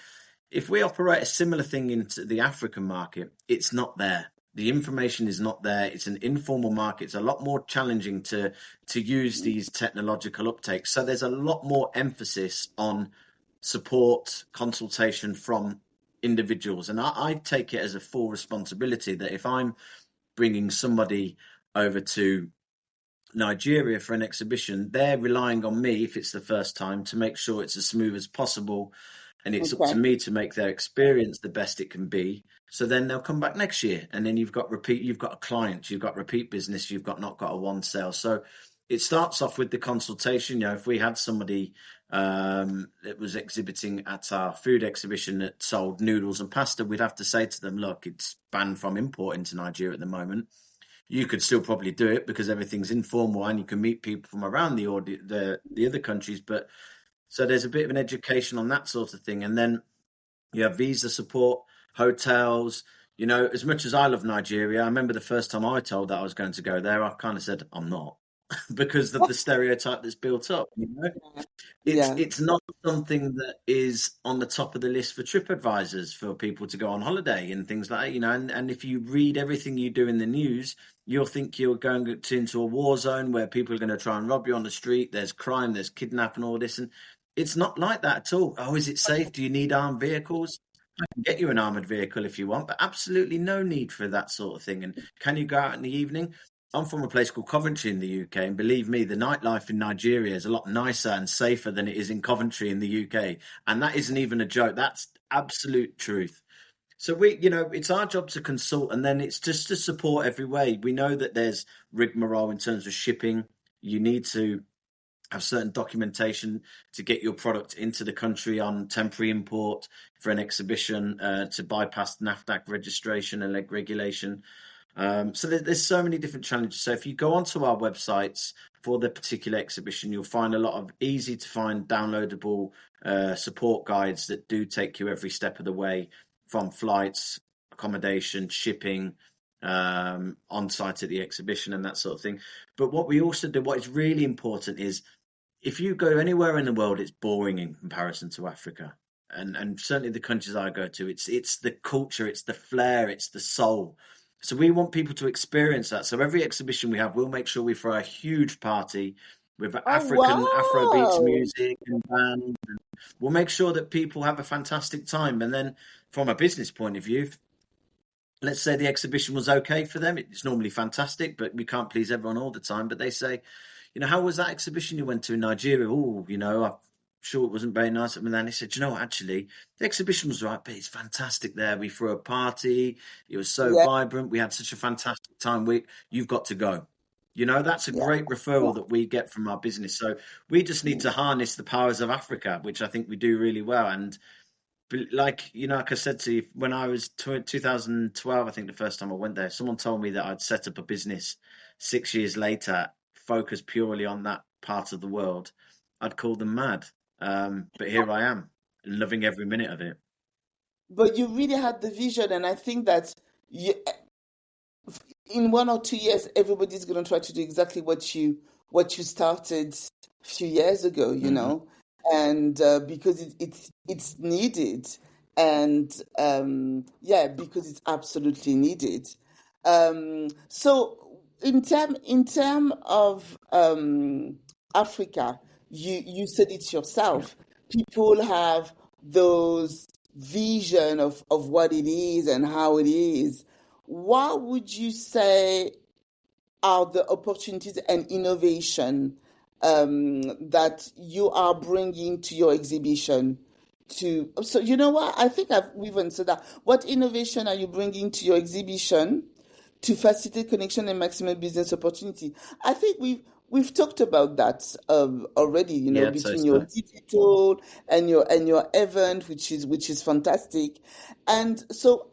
If we operate a similar thing into the African market, it's not there. The information is not there. It's an informal market. It's a lot more challenging to use these technological uptakes. So there's a lot more emphasis on support, consultation from individuals. And I take it as a full responsibility that if I'm bringing somebody over to Nigeria for an exhibition, they're relying on me, if it's the first time, to make sure it's as smooth as possible. And it's up to me to make their experience the best it can be. So then they'll come back next year. And then you've got a client, you've got repeat business, you've not got a one sale. So it starts off with the consultation. You know, if we had somebody that was exhibiting at our food exhibition that sold noodles and pasta, we'd have to say to them, look, it's banned from import into Nigeria at the moment. You could still probably do it because everything's informal and you can meet people from around the other countries. But so there's a bit of an education on that sort of thing. And then you have visa support, hotels. You know, as much as I love Nigeria, I remember the first time I told that I was going to go there, I kind of said, I'm not. Because of the stereotype that's built up, you know, it's not something that is on the top of the list for trip advisors for people to go on holiday and things like that, you know. And if you read everything you do in the news, you'll think you're going into a war zone where people are going to try and rob you on the street. There's crime, there's kidnapping, all this, and it's not like that at all. Oh, is it safe? Do you need armed vehicles? I can get you an armoured vehicle if you want, but absolutely no need for that sort of thing. And can you go out in the evening? I'm from a place called Coventry in the UK, and believe me, the nightlife in Nigeria is a lot nicer and safer than it is in Coventry in the UK. And that isn't even a joke. That's absolute truth. So it's our job to consult, and then it's just to support every way. We know that there's rigmarole in terms of shipping. You need to have certain documentation to get your product into the country on temporary import for an exhibition, to bypass NAFDAC registration and regulation. So there's so many different challenges. So if you go onto our websites for the particular exhibition, you'll find a lot of easy to find downloadable support guides that do take you every step of the way, from flights, accommodation, shipping, on site at the exhibition and that sort of thing. But what we also do, what is really important is, if you go anywhere in the world, it's boring in comparison to Africa. And certainly the countries I go to, it's the culture, it's the flair, it's the soul. So we want people to experience that. So every exhibition we have, we'll make sure we throw a huge party with African Afrobeats music and band. And we'll make sure that people have a fantastic time. And then from a business point of view, let's say the exhibition was okay for them. It's normally fantastic, but we can't please everyone all the time. But they say, how was that exhibition you went to in Nigeria? Oh, I'm sure it wasn't very nice. And then they said, actually, the exhibition was right, but it's fantastic there. We threw a party. It was so vibrant. We had such a fantastic time. You've got to go. That's a great referral that we get from our business. So we just need to harness the powers of Africa, which I think we do really well. And like I said to you, when I was 2012, I think the first time I went there, someone told me that I'd set up a business 6 years later, focused purely on that part of the world. I'd call them mad. But here I am, loving every minute of it. But you really had the vision, and I think that in 1 or 2 years, everybody's going to try to do exactly what you started a few years ago, and because it's needed, and because it's absolutely needed. So in term of Africa, you said it yourself. People have those vision of what it is and how it is. What would you say are the opportunities and innovation that you are bringing to your exhibition? So you know what? I think we've answered that. What innovation are you bringing to your exhibition to facilitate connection and maximum business opportunity? I think we've talked about that already. Between your digital and your event, which is fantastic. And so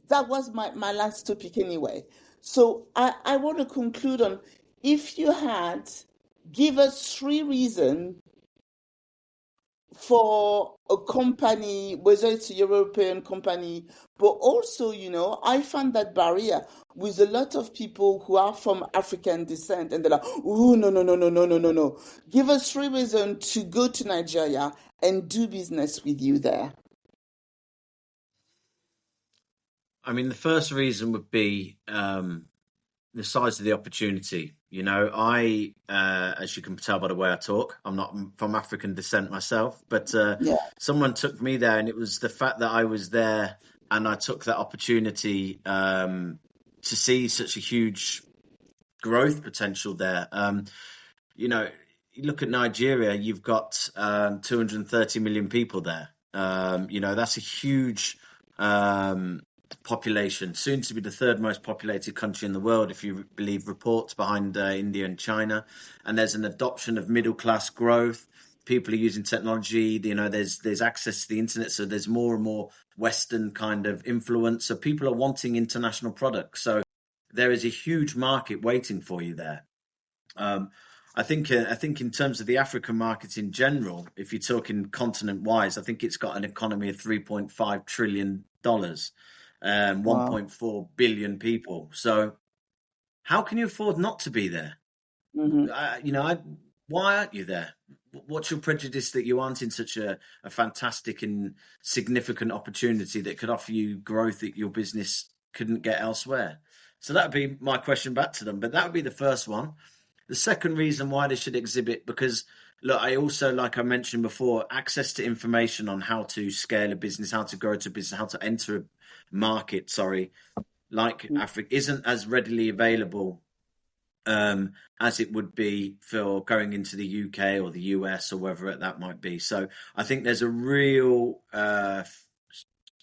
that was my last topic anyway. So I want to conclude on, if you had give us 3 reasons for a company, whether it's a European company, but also, I found that barrier with a lot of people who are from African descent, and they're like, oh, no. Give us 3 reasons to go to Nigeria and do business with you there. I mean, the first reason would be the size of the opportunity. You know, as you can tell by the way I talk, I'm not from African descent myself, but someone took me there, and it was the fact that I was there and I took that opportunity to see such a huge growth potential there. You know, you look at Nigeria, you've got 230 million people there. You know, that's a huge population, soon to be the third most populated country in the world, if you believe reports, behind India and China. And there's an adoption of middle class growth. People are using technology. You know, there's access to the internet, so there's more and more Western kind of influence. So people are wanting international products. So there is a huge market waiting for you there. I think in terms of the African market in general, if you're talking continent wise, I think it's got an economy of $3.5 trillion. 1.4 billion people. So how can you afford not to be there? Why aren't you there? What's your prejudice that you aren't in such a fantastic and significant opportunity that could offer you growth that your business couldn't get elsewhere? So that would be my question back to them. But that would be the first one. The second reason why they should exhibit, because look, I also, like I mentioned before, access to information on how to scale a business, how to grow to business, how to enter a market, like Africa, isn't as readily available as it would be for going into the UK or the US or wherever that might be. So I think there's a real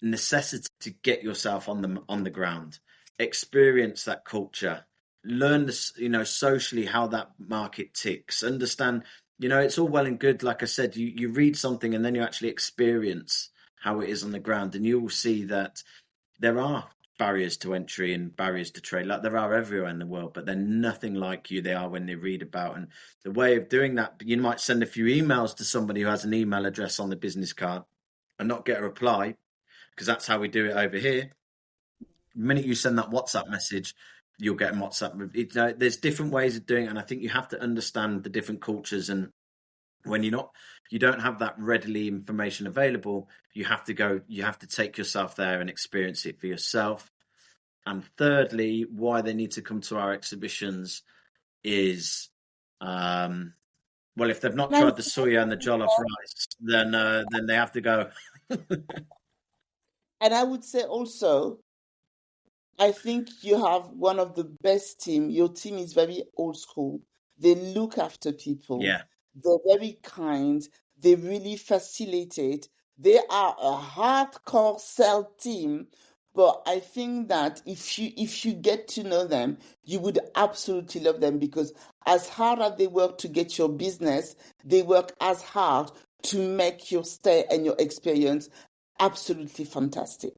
necessity to get yourself on the ground, experience that culture, learn this, socially how that market ticks, understand. It's all well and good. Like I said, you read something and then you actually experience how it is on the ground, and you will see that there are barriers to entry and barriers to trade, like there are everywhere in the world, but they're nothing like they are when they read about. And the way of doing that, you might send a few emails to somebody who has an email address on the business card and not get a reply, because that's how we do it over here. The minute you send that WhatsApp message, you'll get a WhatsApp. There's different ways of doing it, and I think you have to understand the different cultures. And when you don't have that readily information available, you have to take yourself there and experience it for yourself. And thirdly, why they need to come to our exhibitions is, well, if they've not tried the suya and the jollof rice, then they have to go. And I would say also, I think you have one of the best team. Your team is very old school. They look after people. Yeah. They're very kind. They really facilitate. They are a hardcore sell team. But I think that if you get to know them, you would absolutely love them, because as hard as they work to get your business, they work as hard to make your stay and your experience absolutely fantastic.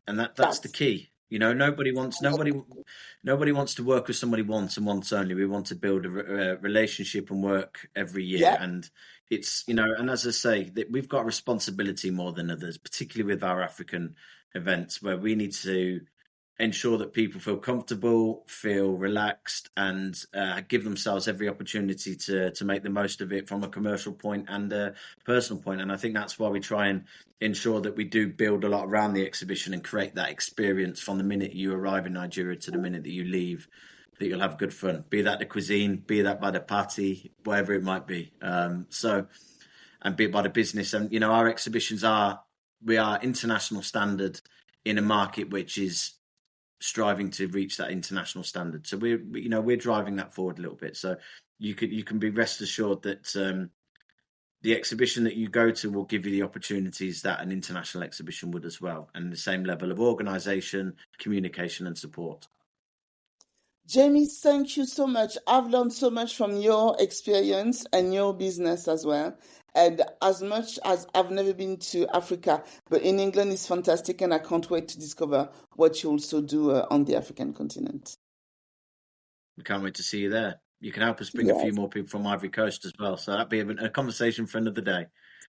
And that's the key. Nobody wants to work with somebody once and once only. We want to build a relationship and work every year. Yeah. And it's, and as I say, that we've got a responsibility more than others, particularly with our African events, where we need to ensure that people feel comfortable, feel relaxed, and give themselves every opportunity to make the most of it from a commercial point and a personal point. And I think that's why we try and ensure that we do build a lot around the exhibition and create that experience from the minute you arrive in Nigeria to the minute that you leave, that you'll have good fun, be that the cuisine, be that by the party, whatever it might be. And be it by the business. And, our exhibitions we are international standard in a market which is striving to reach that international standard. So we're driving that forward a little bit. So you can be rest assured that the exhibition that you go to will give you the opportunities that an international exhibition would as well, and the same level of organisation, communication and support. Jamie, thank you so much. I've learned so much from your experience and your business as well. And as much as I've never been to Africa, but in England is fantastic, and I can't wait to discover what you also do on the African continent. We can't wait to see you there. You can help us bring a few more people from Ivory Coast as well. So that'd be a conversation for another day.